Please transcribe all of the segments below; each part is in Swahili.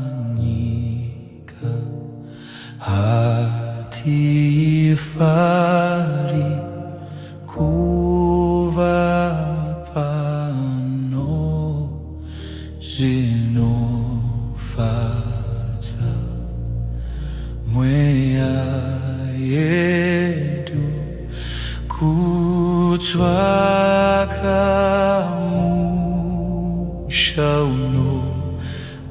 Panyika hati fari kuvapano zinofata mwea yedu kutwakamusha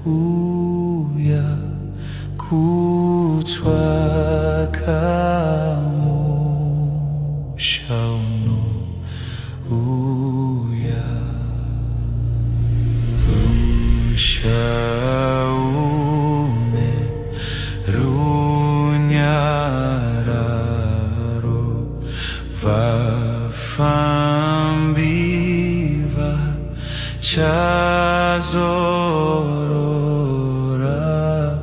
uya kutwakamusha uya ushaume runyararo vafambiva chazorora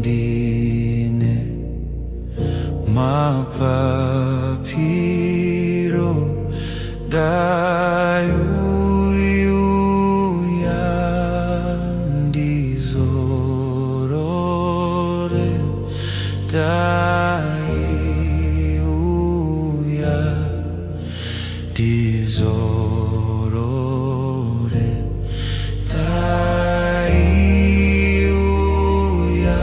daindine mapapiro dayuya ndizorore dayuya ndizorore dayuya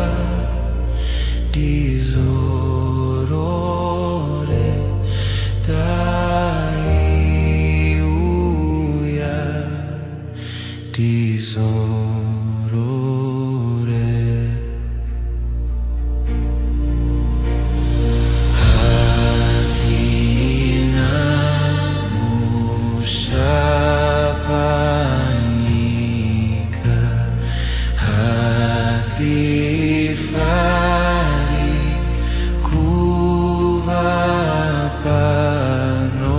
ndizorore dayuya ndizorore Hatina Musha Panyika hati fari kuvapano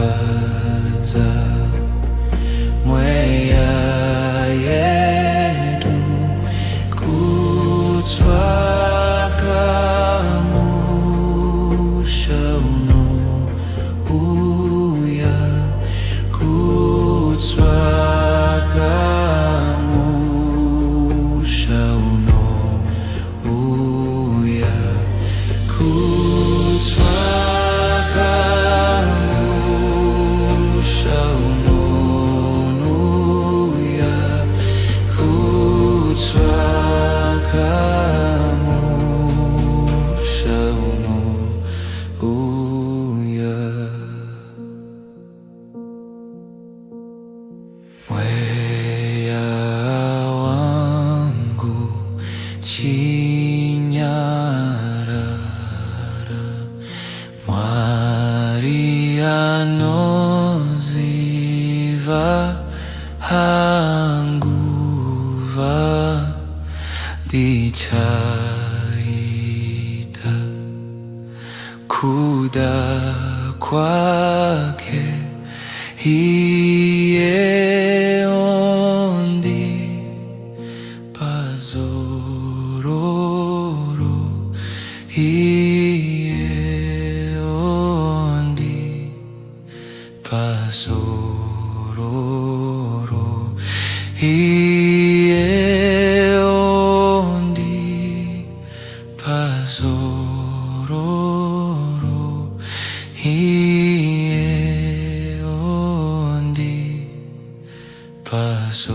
zinofata mwea yedu kutwakamusha uya kutwakamusha uya kutwakamusha uya kutwakamusha uya wea wangu chinyarara Marianoziva hanguva dichaita kuda kwake hiye ondi pazororo hiye ondi pazororo hiye ondi pazororo hiye ondi pazororo